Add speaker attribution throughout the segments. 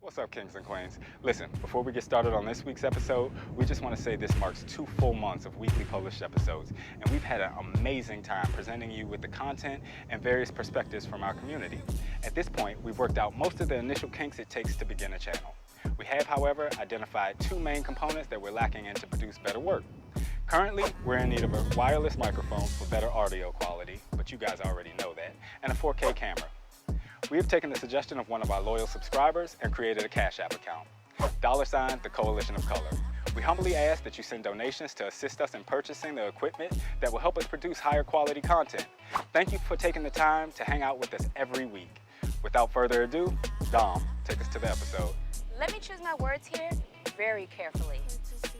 Speaker 1: What's up, kings and queens? Listen, before we get started on this week's episode, we just want to say this marks 2 full months of weekly published episodes, and we've had an amazing time presenting you with the content and various perspectives from our community. At this point, we've worked out most of the initial kinks it takes to begin a channel. We have, however, identified 2 main components that we're lacking in to produce better work. Currently, we're in need of a wireless microphone for better audio quality, but you guys already know that, and a 4K camera. We have taken the suggestion of one of our loyal subscribers and created a Cash App account, $ the Coalition of Color. We humbly ask that you send donations to assist us in purchasing the equipment that will help us produce higher quality content. Thank you for taking the time to hang out with us every week. Without further ado, Dom, take us to the episode.
Speaker 2: Let me choose my words here very carefully.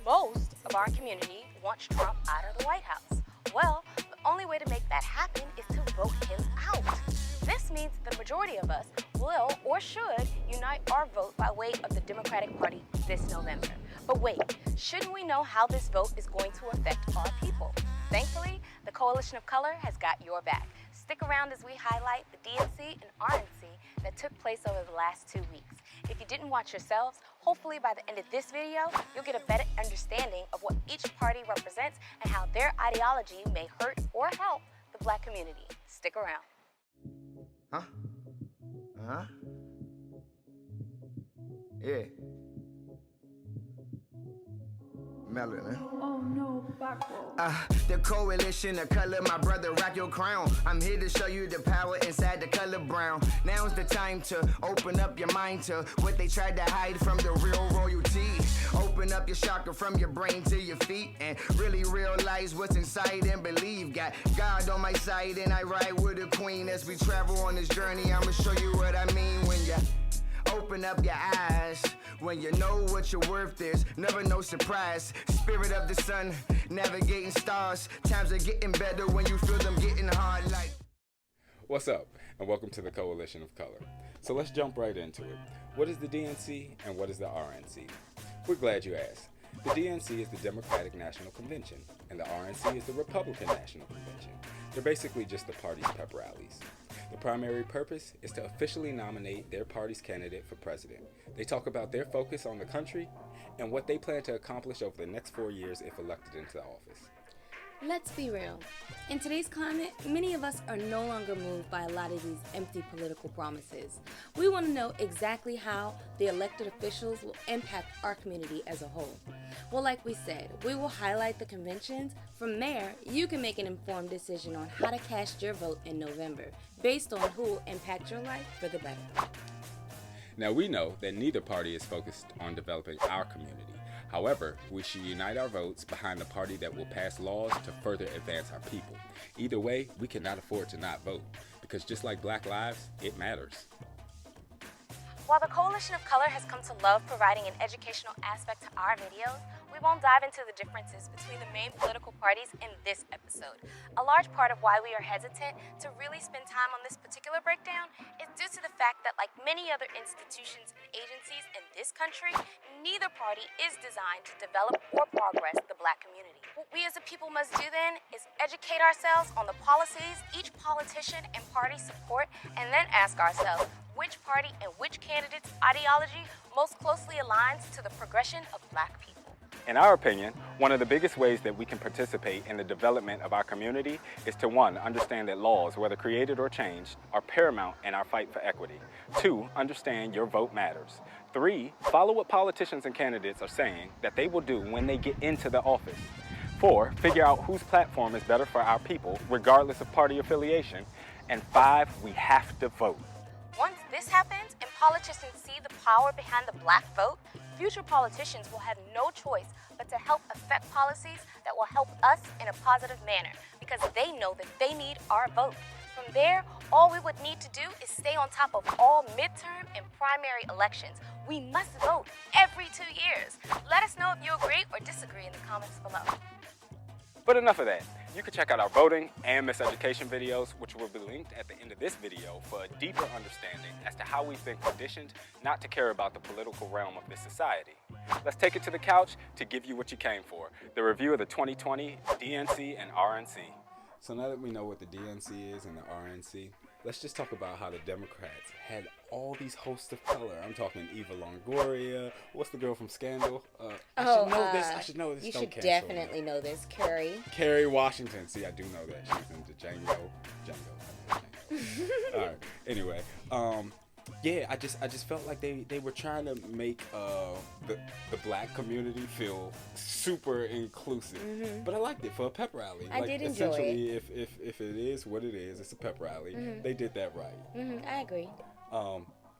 Speaker 2: Most of our community wants Trump out of the White House. Well, the only way to make that happen is to vote him out. This means the majority of us will or should unite our vote by way of the Democratic Party this November. But wait, shouldn't we know how this vote is going to affect our people? Thankfully, the Coalition of Color has got your back. Stick around as we highlight the DNC and RNC that took place over the last 2 weeks. If you didn't watch yourselves, hopefully by the end of this video, you'll get a better understanding of what each party represents and how their ideology may hurt or help the Black community. Stick around.
Speaker 3: Huh? Huh? Yeah. Melon,
Speaker 4: Oh no, backward.
Speaker 3: The Coalition of Color, my brother, rock your crown. I'm here to show you the power inside the color brown. Now's the time to open up your mind to what they tried to hide from the real royalty. Open up your chakra from your brain to your feet and really realize what's inside and believe. Got God on my side and I ride with a queen. As we travel on this journey, I'ma show you what I mean when you open up your eyes. When you know what your worth is, never no surprise. Spirit of the sun, navigating stars. Times are getting better when you feel them getting hard like.
Speaker 1: What's up, and welcome to the Coalition of Color. So let's jump right into it. What is the DNC and what is the RNC? We're glad you asked. The DNC is the Democratic National Convention, and the RNC is the Republican National Convention. They're basically just the party's pep rallies. The primary purpose is to officially nominate their party's candidate for president. They talk about their focus on the country and what they plan to accomplish over the next 4 years if elected into office.
Speaker 5: Let's be real. In today's climate, many of us are no longer moved by a lot of these empty political promises. We want to know exactly how the elected officials will impact our community as a whole. Well, like we said, we will highlight the conventions. From there, you can make an informed decision on how to cast your vote in November, based on who will impact your life for the better.
Speaker 1: Now, we know that neither party is focused on developing our community. However, we should unite our votes behind the party that will pass laws to further advance our people. Either way, we cannot afford to not vote, because just like Black lives, it matters.
Speaker 2: While the Coalition of Color has come to love providing an educational aspect to our videos, we won't dive into the differences between the main political parties in this episode. A large part of why we are hesitant to really spend time on this particular breakdown is due to the fact that, like many other institutions and agencies in this country, neither party is designed to develop or progress the Black community. What we as a people must do then is educate ourselves on the policies each politician and party support, and then ask ourselves which party and which candidate's ideology most closely aligns to the progression of Black people.
Speaker 1: In our opinion, one of the biggest ways that we can participate in the development of our community is to 1, understand that laws, whether created or changed, are paramount in our fight for equity. 2, understand your vote matters. 3, follow what politicians and candidates are saying that they will do when they get into the office. 4, figure out whose platform is better for our people, regardless of party affiliation. And 5, we have to vote.
Speaker 2: Once this happens and politicians see the power behind the Black vote, future politicians will have no choice but to help affect policies that will help us in a positive manner, because they know that they need our vote. From there, all we would need to do is stay on top of all midterm and primary elections. We must vote every 2 years. Let us know if you agree or disagree in the comments below.
Speaker 1: But enough of that. You can check out our voting and miseducation videos, which will be linked at the end of this video, for a deeper understanding as to how we've been conditioned not to care about the political realm of this society. Let's take it to the couch to give you what you came for, the review of the 2020 DNC and RNC. So now that we know what the DNC is and the RNC, let's just talk about how the Democrats had all these hosts of color. I'm talking Eva Longoria. What's the girl from Scandal? I should know this. I should know this.
Speaker 5: You
Speaker 1: Don't
Speaker 5: should
Speaker 1: cancel
Speaker 5: definitely
Speaker 1: me.
Speaker 5: know this, Carrie.
Speaker 1: Kerry Washington. See, I do know that. She's into Django. All right. Anyway, yeah, I just felt like they were trying to make the black community feel super inclusive. But I liked it for a pep rally.
Speaker 5: I did enjoy
Speaker 1: essentially, if it is what it is, it's a pep rally. They did that right.
Speaker 5: I agree.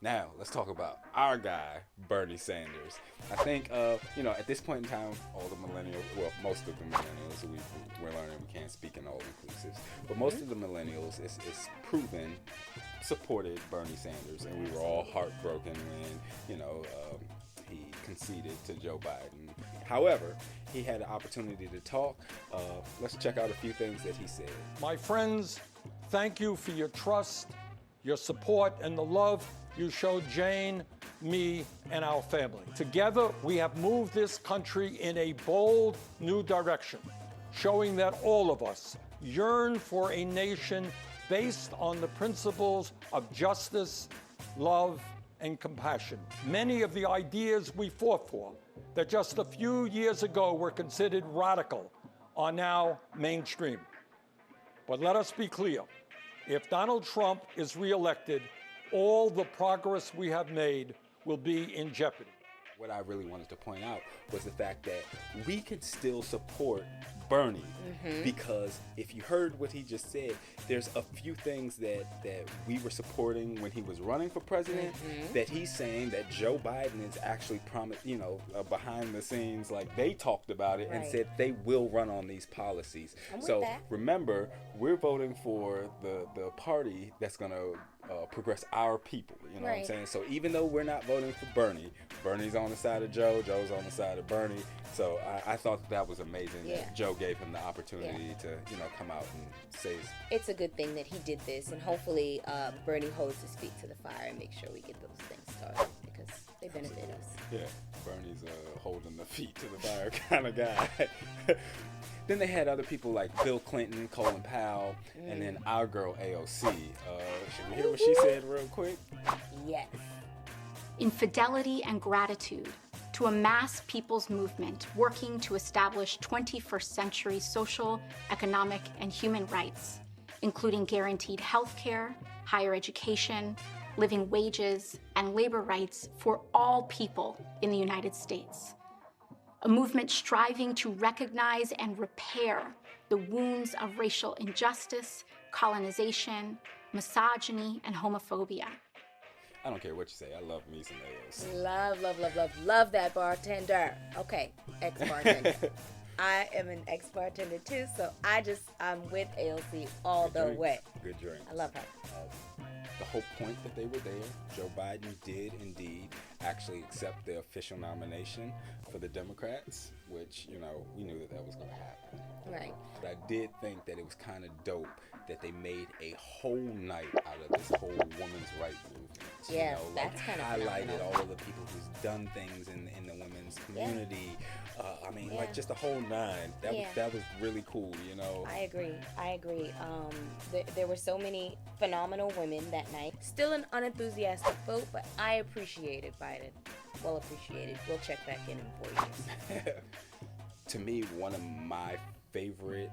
Speaker 1: Now let's talk about our guy Bernie Sanders. I think at this point in time, all the millennials, well, most of the millennials, we're learning we can't speak in all inclusives, but most of the millennials is proven supported Bernie Sanders, and we were all heartbroken when he conceded to Joe Biden. However, he had an opportunity to talk. Let's check out a few things that he said.
Speaker 6: My friends, thank you for your trust, your support, and the love you showed Jane, me, and our family. Together, we have moved this country in a bold new direction, showing that all of us yearn for a nation based on the principles of justice, love, and compassion. Many of the ideas we fought for that just a few years ago were considered radical are now mainstream. But let us be clear, if Donald Trump is reelected, all the progress we have made will be in jeopardy.
Speaker 1: What I really wanted to point out was the fact that we could still support Bernie because if you heard what he just said, there's a few things that we were supporting when he was running for president that he's saying that Joe Biden is actually promised, behind the scenes, like they talked about it and said they will run on these policies. So remember, we're voting for the party that's going to progress our people, you know what I'm saying? So even though we're not voting for Bernie, Bernie's on the side of Joe, Joe's on the side of Bernie. So I thought that was amazing that Joe gave him the opportunity to, come out and say
Speaker 5: it's a good thing that he did this, and hopefully Bernie holds his feet to the fire and makes sure we get those things started because they benefit us.
Speaker 1: Yeah, Bernie's holding the feet to the fire kind of guy. Then they had other people like Bill Clinton, Colin Powell, and then our girl AOC. Should we hear what she said real quick?
Speaker 5: Yes.
Speaker 7: In fidelity and gratitude to a mass people's movement working to establish 21st century social, economic, and human rights, including guaranteed health care, higher education, living wages, and labor rights for all people in the United States. A movement striving to recognize and repair the wounds of racial injustice, colonization, misogyny, and homophobia.
Speaker 1: I don't care what you say. I love me some AOC.
Speaker 5: Love that bartender. Okay, ex-bartender. I am an ex-bartender too, so I'm with AOC all the way.
Speaker 1: Good drink.
Speaker 5: I love her.
Speaker 1: The whole point that they were there, Joe Biden did indeed actually accept the official nomination for the Democrats, which, we knew that was going to happen.
Speaker 5: Right.
Speaker 1: But I did think that it was kind of dope that they made a whole night out of this whole women's rights movement.
Speaker 5: Yeah, that's kind of
Speaker 1: highlighted
Speaker 5: phenomenal.
Speaker 1: all of the people who's done things in the women's community. Like just the whole nine. That was really cool,
Speaker 5: I agree. There were so many phenomenal women that night. Still an unenthusiastic vote, but I appreciated Biden. Well appreciated. We'll check back in 4 years.
Speaker 1: To me, one of my favorite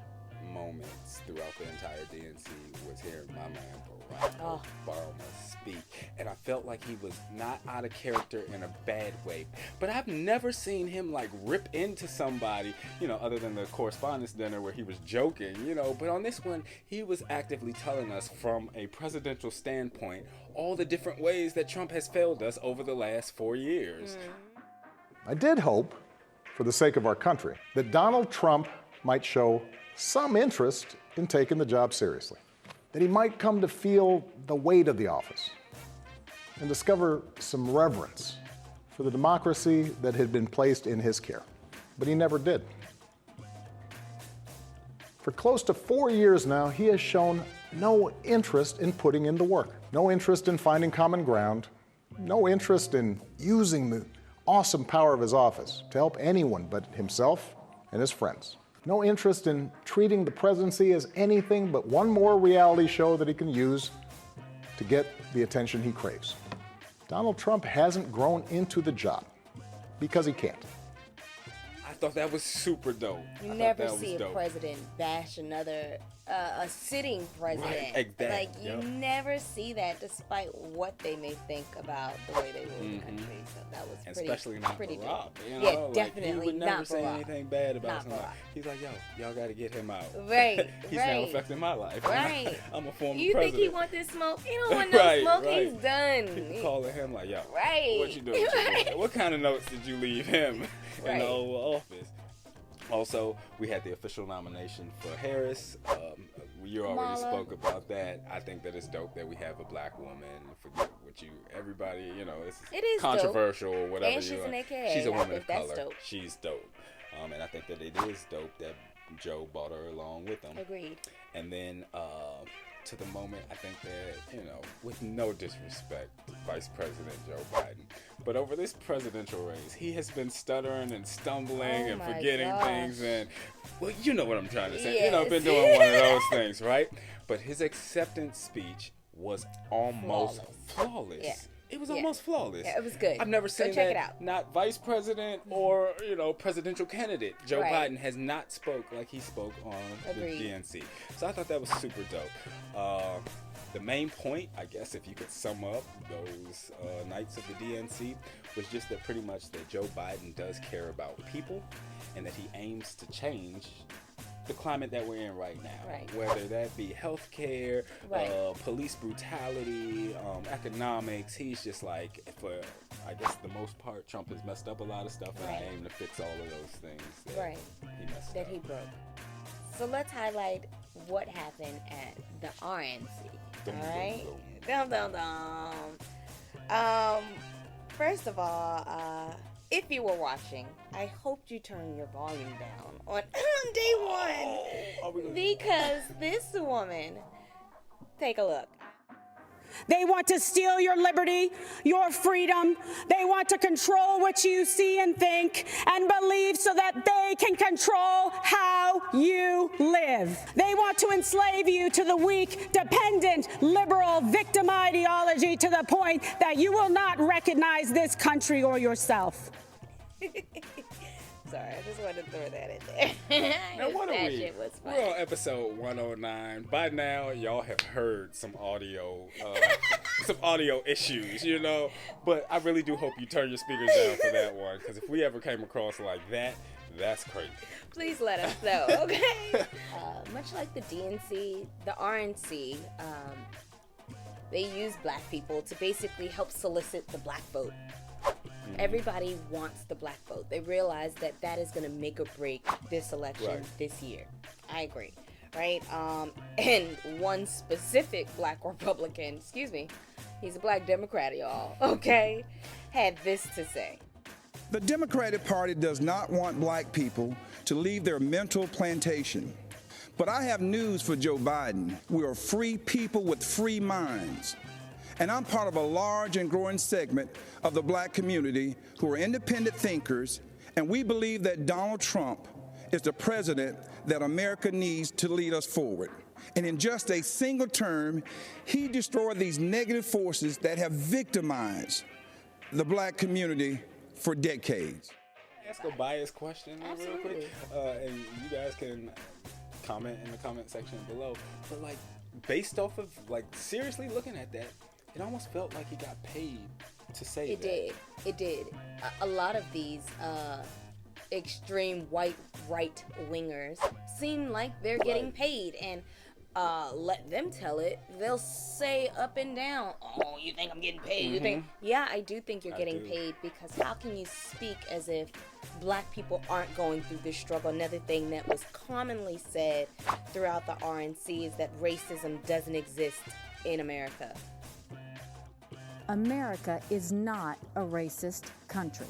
Speaker 1: moments throughout the entire DNC was hearing my man Barack Obama speak, and I felt like he was not out of character in a bad way, but I've never seen him like rip into somebody, other than the correspondence dinner where he was joking, but on this one he was actively telling us from a presidential standpoint all the different ways that Trump has failed us over the last 4 years.
Speaker 8: I did hope, for the sake of our country, that Donald Trump might show some interest in taking the job seriously, that he might come to feel the weight of the office and discover some reverence for the democracy that had been placed in his care. But he never did. For close to 4 years now, he has shown no interest in putting in the work, no interest in finding common ground, no interest in using the awesome power of his office to help anyone but himself and his friends. No interest in treating the presidency as anything but one more reality show that he can use to get the attention he craves. Donald Trump hasn't grown into the job because he can't.
Speaker 1: I thought that was super dope.
Speaker 5: You never see a president bash another, a sitting president.
Speaker 1: Right, like that.
Speaker 5: Like, you never see that, despite what they may think about the way they rule the country. So that was
Speaker 1: And
Speaker 5: pretty,
Speaker 1: especially not
Speaker 5: pretty
Speaker 1: Barack.
Speaker 5: dope.
Speaker 1: You know?
Speaker 5: Yeah,
Speaker 1: like,
Speaker 5: definitely
Speaker 1: he would never
Speaker 5: not
Speaker 1: say
Speaker 5: Barack.
Speaker 1: anything bad about
Speaker 5: Not
Speaker 1: somebody.
Speaker 5: Barack.
Speaker 1: He's like, yo, y'all got to get him out.
Speaker 5: Right,
Speaker 1: He's
Speaker 5: right.
Speaker 1: now affecting my life.
Speaker 5: Right.
Speaker 1: I'm a former
Speaker 5: You
Speaker 1: president.
Speaker 5: think he want this smoke? He don't want no
Speaker 1: Right,
Speaker 5: smoke.
Speaker 1: right.
Speaker 5: He's done.
Speaker 1: People calling him like, yo,
Speaker 5: Right.
Speaker 1: what you doing?
Speaker 5: Right.
Speaker 1: What kind of notes did you leave him in
Speaker 5: Right.
Speaker 1: the Oval Office? Also, we had the official nomination for Harris. You already
Speaker 5: Kamala.
Speaker 1: spoke about that. I think that it's dope that we have a black woman. Forget what everybody,
Speaker 5: It is
Speaker 1: controversial or whatever.
Speaker 5: And she's an AKA.
Speaker 1: She's a
Speaker 5: I
Speaker 1: woman
Speaker 5: think
Speaker 1: of
Speaker 5: that's
Speaker 1: color.
Speaker 5: dope.
Speaker 1: She's dope. And I think that it is dope that Joe brought her along with him.
Speaker 5: Agreed.
Speaker 1: And then to the moment, I think that, with no disrespect, Vice President Joe Biden, but over this presidential race, he has been stuttering and stumbling and
Speaker 5: my
Speaker 1: forgetting
Speaker 5: gosh.
Speaker 1: things. And, well, you know what I'm trying to say.
Speaker 5: Yes.
Speaker 1: Been doing one of those things, right? But his acceptance speech was almost flawless.
Speaker 5: Yeah.
Speaker 1: It was
Speaker 5: Yeah.
Speaker 1: almost flawless.
Speaker 5: Yeah, it was good.
Speaker 1: I've never
Speaker 5: Go
Speaker 1: seen
Speaker 5: check
Speaker 1: that.
Speaker 5: it out.
Speaker 1: Not vice president or presidential candidate Joe
Speaker 5: Right.
Speaker 1: Biden has not spoke like he spoke on
Speaker 5: Agreed.
Speaker 1: the DNC. So I thought that was super dope. The main point, I guess, if you could sum up those nights of the DNC, was just that pretty much that Joe Biden does care about people, and that he aims to change the climate that we're in right now.
Speaker 5: Right.
Speaker 1: Whether that be healthcare,
Speaker 5: Right.
Speaker 1: police brutality, economics. He's just like, for I guess the most part, Trump has messed up a lot of stuff, and I
Speaker 5: Right.
Speaker 1: aim to fix all of those things that
Speaker 5: Right.
Speaker 1: he messed
Speaker 5: That
Speaker 1: up.
Speaker 5: he broke. So let's highlight what happened at the RNC.
Speaker 1: Dum,
Speaker 5: All
Speaker 1: dum,
Speaker 5: right?
Speaker 1: dum.
Speaker 5: Dum, dum, dum. First of all, if you were watching, I hoped you turned your volume down on day one. Because this woman, take a look.
Speaker 9: They want to steal your liberty, your freedom. They want to control what you see and think and believe so that they can control how you live. They want to enslave you to the weak, dependent, liberal, victim ideology to the point that you will not recognize this country or yourself.
Speaker 5: Sorry, I just wanted to throw that in there.
Speaker 1: Now, what are
Speaker 5: That
Speaker 1: we?
Speaker 5: shit was
Speaker 1: We're
Speaker 5: funny.
Speaker 1: on episode 109. By now, y'all have heard some audio, issues, But I really do hope you turn your speakers down for that one, because if we ever came across like that, that's crazy.
Speaker 5: Please let us know, okay? Much like the DNC, the RNC, they use black people to basically help solicit the black vote. Everybody wants the black vote. They realize that that is going to make or break this election
Speaker 1: Right.
Speaker 5: this year. I agree, right? And one specific black Republican, he's a black Democrat, y'all, okay, had this to say.
Speaker 10: The Democratic Party does not want black people to leave their mental plantation. But I have news for Joe Biden. We are free people with free minds. And I'm part of a large and growing segment of the black community who are independent thinkers, and we believe that Donald Trump is the president that America needs to lead us forward. And in just a single term, he destroyed these negative forces that have victimized the black community for decades.
Speaker 1: Ask a biased question real
Speaker 5: Absolutely.
Speaker 1: quick, and you guys can comment in the comment section below. But based off of seriously looking at that, it almost felt like he got paid to say
Speaker 5: It
Speaker 1: that.
Speaker 5: did. It did. A lot of these extreme white right wingers seem like they're getting paid, and let them tell it. They'll say up and down, "Oh, you think I'm getting paid? You think?" Yeah, I do think you're getting paid, because how can you speak as if black people aren't going through this struggle? Another thing that was commonly said throughout the RNC is that racism doesn't exist in America.
Speaker 11: America is not a racist country.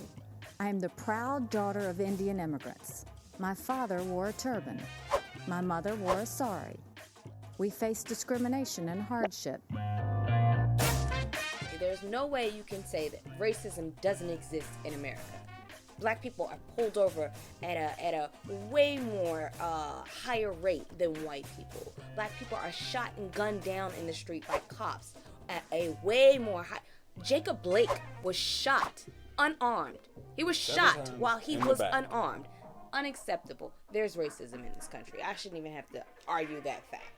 Speaker 11: I am the proud daughter of Indian immigrants. My father wore a turban. My mother wore a sari. We face discrimination and hardship.
Speaker 5: There's no way you can say that racism doesn't exist in America. Black people are pulled over at a way more higher rate than white people. Black people are shot and gunned down in the street by cops at a way more high. Jacob Blake was shot unarmed. He was shot while he was unarmed. Unacceptable. There's racism in this country. I shouldn't even have to argue that fact.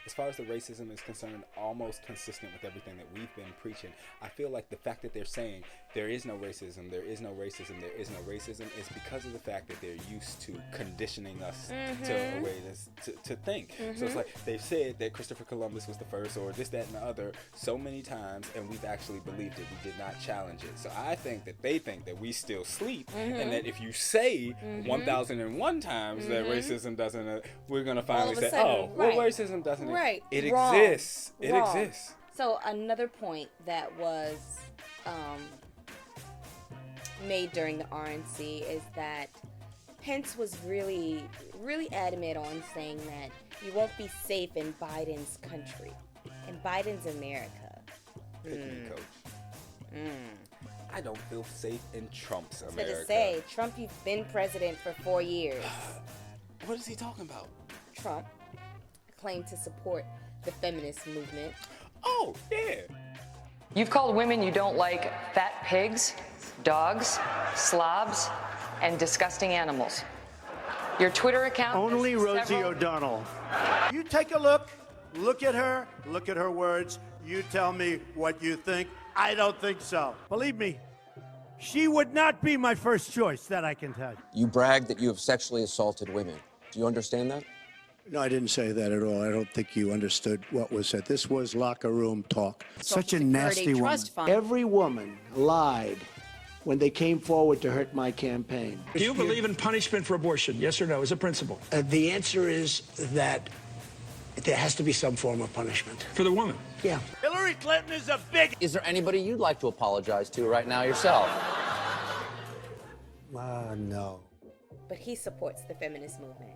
Speaker 1: As far as the racism is concerned, almost consistent with everything that we've been preaching. I feel like the fact that they're saying there is no racism, there is no racism, there is no racism is because of the fact that they're used to conditioning us to a way to think. So it's like they've said that Christopher Columbus was the first, or this, that, and the other so many times, and we've actually believed it. We did not challenge it. So I think that they think that we still sleep, and that if you say 1,001 times that racism doesn't, we're going to finally say, sudden, well, racism doesn't
Speaker 5: Right.
Speaker 1: It
Speaker 5: Wrong.
Speaker 1: exists. It
Speaker 5: Wrong.
Speaker 1: exists.
Speaker 5: So another point that was made during the RNC is that Pence was really adamant on saying that you won't be safe in Biden's country, in Biden's America.
Speaker 1: Pick me, coach. I don't feel safe in Trump's
Speaker 5: So
Speaker 1: America.
Speaker 5: to say, Trump, you've been president for 4 years.
Speaker 1: What is he talking about?
Speaker 5: Trump claimed to support the feminist movement.
Speaker 1: Oh, yeah.
Speaker 12: You've called women you don't like fat pigs, dogs, slobs, and disgusting animals. Your Twitter account...
Speaker 13: Only Rosie O'Donnell. You take a look at her words. You tell me what you think. I don't think so. Believe me, she would not be my first choice, that I can tell you.
Speaker 14: You brag that you have sexually assaulted women. Do you understand that?
Speaker 13: No, I didn't say that at all. I don't think you understood what was said. This was locker room talk. Such a nasty woman. Every woman lied when they came forward to hurt my campaign.
Speaker 15: Do you believe in punishment for abortion? Yes or no, as a principle?
Speaker 13: The answer is that there has to be some form of punishment.
Speaker 15: For the woman?
Speaker 13: Yeah. Hillary Clinton is a bigot.
Speaker 14: Is there anybody you'd like to apologize to right now yourself?
Speaker 13: No.
Speaker 5: But he supports the feminist movement.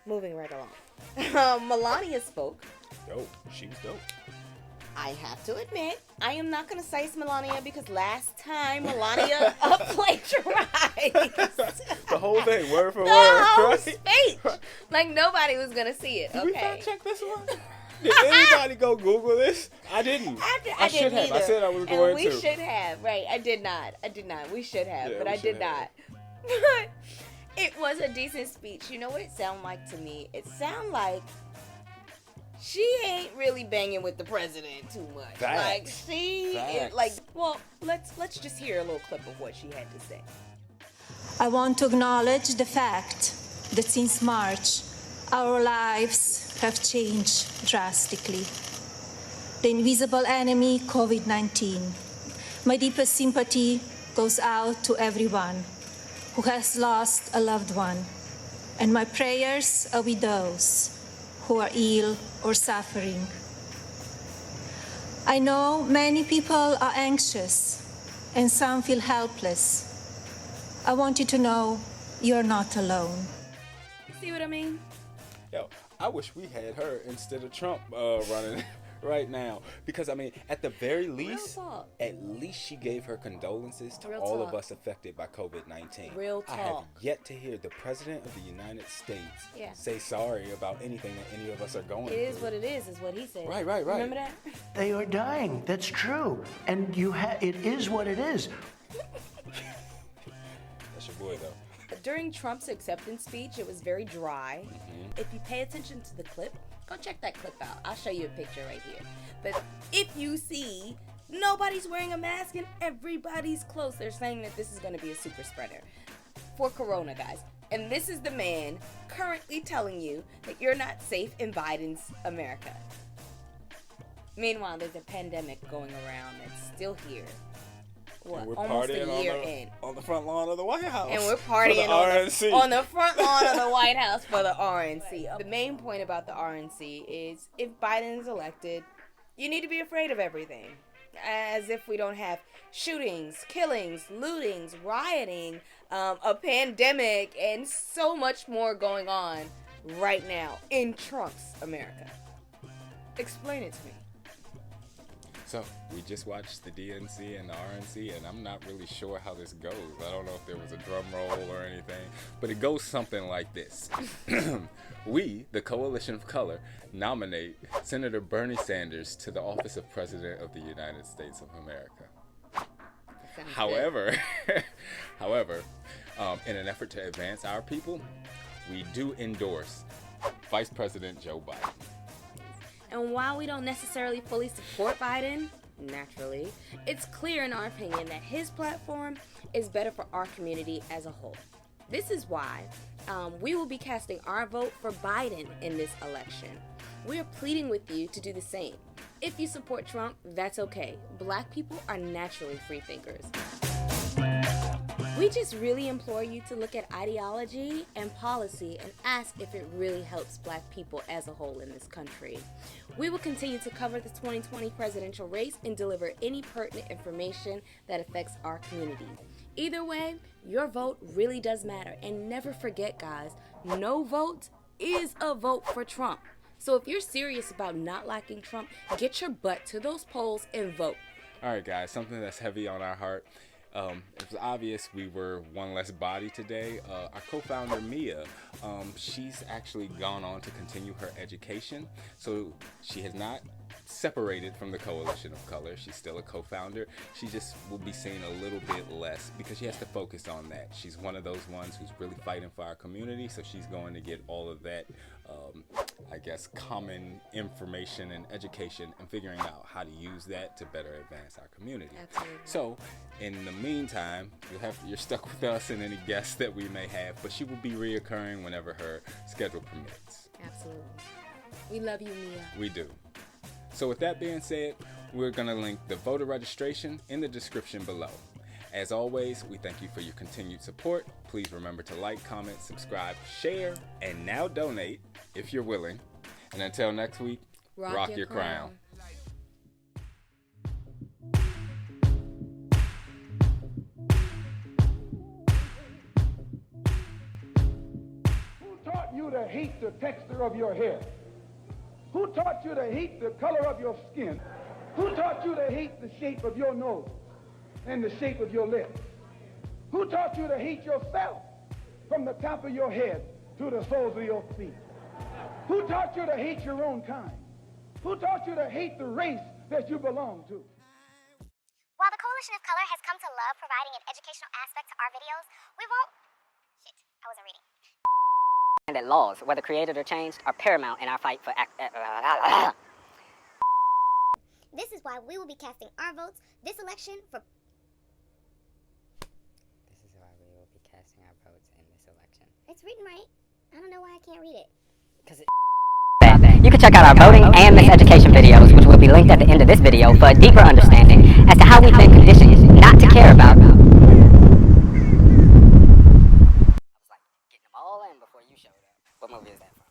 Speaker 5: Moving right along. Melania spoke.
Speaker 1: Dope. She was dope.
Speaker 5: I have to admit, I am not going to cite Melania because last time Melania plagiarized.
Speaker 1: The whole thing, word for
Speaker 5: the
Speaker 1: word.
Speaker 5: whole
Speaker 1: Right?
Speaker 5: speech. Like nobody was going to see it.
Speaker 1: Did
Speaker 5: Okay.
Speaker 1: we fact check this one? Did anybody go Google this? I didn't.
Speaker 5: I
Speaker 1: should
Speaker 5: didn't
Speaker 1: have. I
Speaker 5: either.
Speaker 1: said I was
Speaker 5: And
Speaker 1: going
Speaker 5: we
Speaker 1: to.
Speaker 5: should have. Right. I did not. We should have,
Speaker 1: Yeah,
Speaker 5: but
Speaker 1: we
Speaker 5: I did
Speaker 1: should have.
Speaker 5: not. It was a decent speech. You know what it sounded like to me? It sounded like she ain't really banging with the president too much.
Speaker 1: Facts.
Speaker 5: Like she is like, well, let's just hear a little clip of what she had to say.
Speaker 16: I want to acknowledge the fact that since March, our lives have changed drastically. The invisible enemy, COVID-19. My deepest sympathy goes out to everyone who has lost a loved one, and my prayers are with those who are ill or suffering. I know many people are anxious and some feel helpless. I want you to know you're not alone.
Speaker 5: See what I mean?
Speaker 1: Yo, I wish we had her instead of Trump running right now, because I mean, at the very least, she gave her condolences to all of us affected by COVID-19.
Speaker 5: Real talk.
Speaker 1: I have yet to hear the President of the United States say sorry about anything that any of us are going through.
Speaker 5: It is what it is what he said.
Speaker 1: Right.
Speaker 5: Remember that?
Speaker 13: They are dying. That's true. And it is what it is.
Speaker 1: That's your boy, though.
Speaker 5: During Trump's acceptance speech, it was very dry. If you pay attention to the clip, go check that clip out. I'll show you a picture right here. But if you see, nobody's wearing a mask and everybody's close. They're saying that this is going to be a super spreader for Corona, guys. And this is the man currently telling you that you're not safe in Biden's America. Meanwhile, there's a pandemic going around that's still here. What,
Speaker 1: we're
Speaker 5: almost a
Speaker 1: partying
Speaker 5: year in.
Speaker 1: on the front lawn of the White House.
Speaker 5: And we're partying
Speaker 1: RNC.
Speaker 5: on the front lawn of the White House for the RNC. The main point about the RNC is if Biden's elected, you need to be afraid of everything. As if we don't have shootings, killings, lootings, rioting, a pandemic, and so much more going on right now in Trump's America. Explain it to me.
Speaker 1: So, we just watched the DNC and the RNC, and I'm not really sure how this goes. I don't know if there was a drum roll or anything, but it goes something like this. We, the Coalition of Color, nominate Senator Bernie Sanders to the office of President of the United States of America. However, in an effort to advance our people, we do endorse Vice President Joe Biden.
Speaker 5: And while we don't necessarily fully support Biden, naturally, it's clear in our opinion that his platform is better for our community as a whole. This is why we will be casting our vote for Biden in this election. We are pleading with you to do the same. If you support Trump, that's okay. Black people are naturally free thinkers. We just really implore you to look at ideology and policy and ask if it really helps Black people as a whole in this country. We will continue to cover the 2020 presidential race and deliver any pertinent information that affects our community. Either way, your vote really does matter. And never forget, guys, no vote is a vote for Trump. So if you're serious about not liking Trump, get your butt to those polls and vote.
Speaker 1: All right, guys, something that's heavy on our heart. It was obvious we were one less body today. Our co-founder, Mia, she's actually gone on to continue her education. So she has not separated from the Coalition of Color. She's still a co-founder. She just will be seen a little bit less because she has to focus on that. She's one of those ones who's really fighting for our community, so she's going to get all of that, I guess, common information and education and figuring out how to use that to better advance our community.
Speaker 5: Absolutely.
Speaker 1: So, in the meantime, you're stuck with us and any guests that we may have, but she will be reoccurring whenever her schedule permits.
Speaker 5: Absolutely. We love you, Mia.
Speaker 1: We do. So with that being said, we're going to link the voter registration in the description below. As always, we thank you for your continued support. Please remember to like, comment, subscribe, share, and now donate if you're willing. And until next week, rock your crown.
Speaker 17: Who taught you to hate the texture of your hair? Who taught you to hate the color of your skin? Who taught you to hate the shape of your nose and the shape of your lips? Who taught you to hate yourself from the top of your head to the soles of your feet? Who taught you to hate your own kind? Who taught you to hate the race that you belong to?
Speaker 18: While the Coalition of Color has come to love providing an educational aspect to our videos, we won't... Shit, I wasn't reading.
Speaker 19: And that laws, whether created or changed, are paramount in our fight for
Speaker 18: This is why we will be casting our votes this election for...
Speaker 19: This is why we will be casting our votes in this election.
Speaker 18: It's written right. I don't know why I can't read it.
Speaker 19: Because you can check out our voting and miseducation videos, which will be linked at the end of this video for a deeper understanding as to how we've been conditioned not to care about. I was like getting them all in before you showed up. What movie is that from?